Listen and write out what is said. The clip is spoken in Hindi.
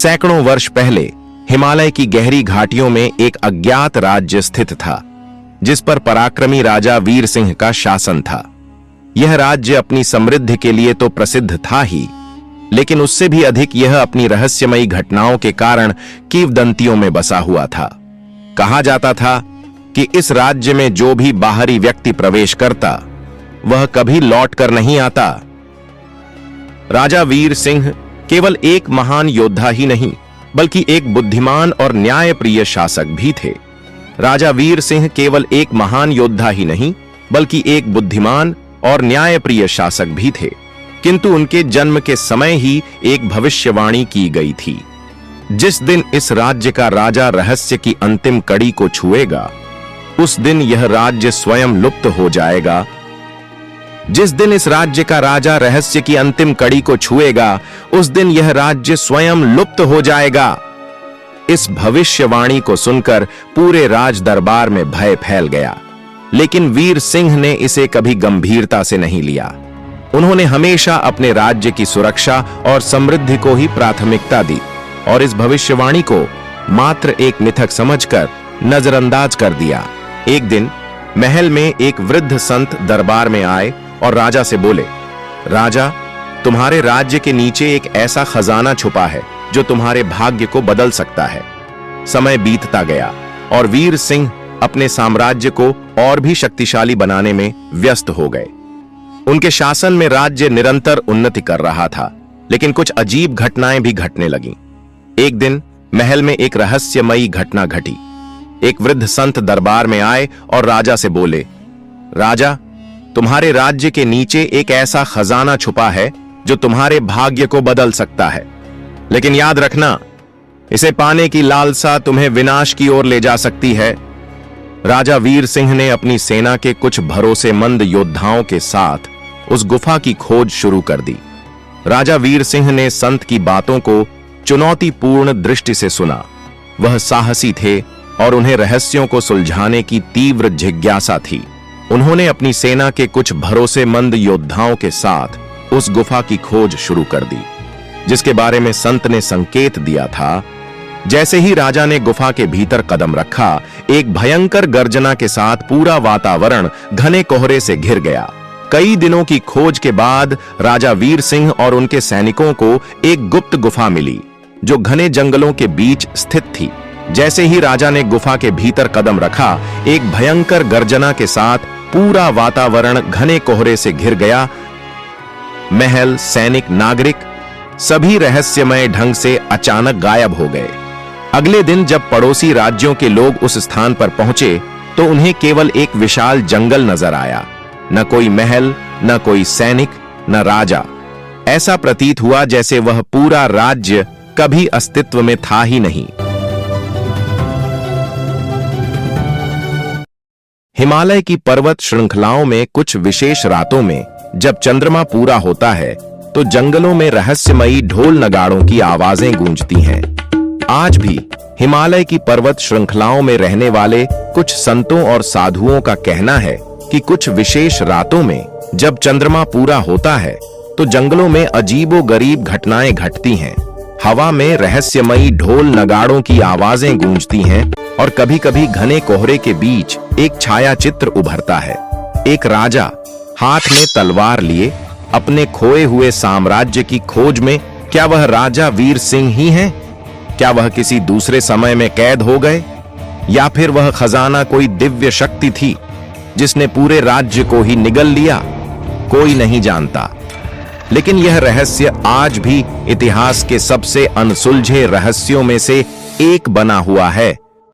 सैकड़ों वर्ष पहले हिमालय की गहरी घाटियों में एक अज्ञात राज्य स्थित था, जिस पर पराक्रमी राजा वीर सिंह का शासन था। यह राज्य अपनी समृद्धि के लिए तो प्रसिद्ध था ही, लेकिन उससे भी अधिक यह अपनी रहस्यमयी घटनाओं के कारण किंवदंतियों में बसा हुआ था। कहा जाता था कि इस राज्य में जो भी बाहरी व्यक्ति प्रवेश करता, वह कभी लौट कर नहीं आता। राजा वीर सिंह केवल एक महान योद्धा ही नहीं, बल्कि एक बुद्धिमान और न्यायप्रिय शासक भी थे। राजा वीर सिंह केवल एक महान योद्धा ही नहीं, बल्कि एक बुद्धिमान और न्यायप्रिय शासक भी थे। किंतु उनके जन्म के समय ही एक भविष्यवाणी की गई थी। जिस दिन इस राज्य का राजा रहस्य की अंतिम कड़ी को छुएगा, उस दिन यह राज्य स्वयं लुप्त हो जाएगा। जिस दिन इस राज्य का राजा रहस्य की अंतिम कड़ी को छुएगा, उस दिन यह राज्य स्वयं लुप्त हो जाएगा। इस भविष्यवाणी को सुनकर पूरे राज दरबार में भय फैल गया, लेकिन वीर सिंह ने इसे कभी गंभीरता से नहीं लिया। उन्होंने हमेशा अपने राज्य की सुरक्षा और समृद्धि को ही प्राथमिकता दी और इस भविष्यवाणी को मात्र एक मिथक समझकर नजरअंदाज कर दिया। एक दिन महल में एक वृद्ध संत दरबार में आए और राजा से बोले, राजा, तुम्हारे राज्य के नीचे एक ऐसा खजाना छुपा है जो तुम्हारे भाग्य को बदल सकता है। समय बीतता गया और वीर सिंह अपने साम्राज्य को और भी शक्तिशाली बनाने में व्यस्त हो गए। उनके शासन में राज्य निरंतर उन्नति कर रहा था, लेकिन कुछ अजीब घटनाएं भी घटने लगीं। एक दिन महल में एक रहस्यमयी घटना घटी। एक वृद्ध संत दरबार में आए और राजा से बोले, राजा, तुम्हारे राज्य के नीचे एक ऐसा खजाना छुपा है जो तुम्हारे भाग्य को बदल सकता है, लेकिन याद रखना, इसे पाने की लालसा तुम्हें विनाश की ओर ले जा सकती है। राजा वीर सिंह ने अपनी सेना के कुछ भरोसेमंद योद्धाओं के साथ उस गुफा की खोज शुरू कर दी। राजा वीर सिंह ने संत की बातों को चुनौतीपूर्ण दृष्टि से सुना। वह साहसी थे और उन्हें रहस्यों को सुलझाने की तीव्र जिज्ञासा थी। उन्होंने अपनी सेना के कुछ भरोसेमंद योद्धाओं के साथ उस गुफा की खोज शुरू कर दी, जिसके बारे में संत ने संकेत दिया था। जैसे ही राजा ने गुफा के भीतर कदम रखा, एक भयंकर गर्जना के साथ पूरा वातावरण घने कोहरे से घिर गया। कई दिनों की खोज के बाद राजा वीर सिंह और उनके सैनिकों को एक गुप्त गुफा मिली, जो घने जंगलों के बीच स्थित थी। जैसे ही राजा ने गुफा के भीतर कदम रखा, एक भयंकर गर्जना के साथ पूरा वातावरण घने कोहरे से घिर गया। महल, सैनिक, नागरिक सभी रहस्यमय ढंग से अचानक गायब हो गए। अगले दिन जब पड़ोसी राज्यों के लोग उस स्थान पर पहुंचे, तो उन्हें केवल एक विशाल जंगल नजर आया। न कोई महल, न कोई सैनिक, न राजा। ऐसा प्रतीत हुआ जैसे वह पूरा राज्य कभी अस्तित्व में था ही नहीं। हिमालय की पर्वत श्रृंखलाओं में कुछ विशेष रातों में जब चंद्रमा पूरा होता है, तो जंगलों में रहस्यमयी ढोल नगाड़ों की आवाजें गूंजती हैं। आज भी हिमालय की पर्वत श्रृंखलाओं में रहने वाले कुछ संतों और साधुओं का कहना है कि कुछ विशेष रातों में जब चंद्रमा पूरा होता है, तो जंगलों में अजीबोगरीब घटनाएं घटती हैं। हवा में रहस्यमयी ढोल नगाड़ों की आवाजें गूंजती हैं और कभी-कभी घने कोहरे के बीच एक छाया चित्र उभरता है। एक राजा हाथ में तलवार लिए अपने खोए हुए साम्राज्य की खोज में। क्या वह राजा वीर सिंह ही हैं? क्या वह किसी दूसरे समय में कैद हो गए, या फिर वह खजाना कोई दिव्य शक्ति थी जिसने पूरे राज्य को ही निगल लिया? कोई नहीं जानता, लेकिन यह रहस्य आज भी इतिहास के सबसे अनसुलझे रहस्यों में से एक बना हुआ है।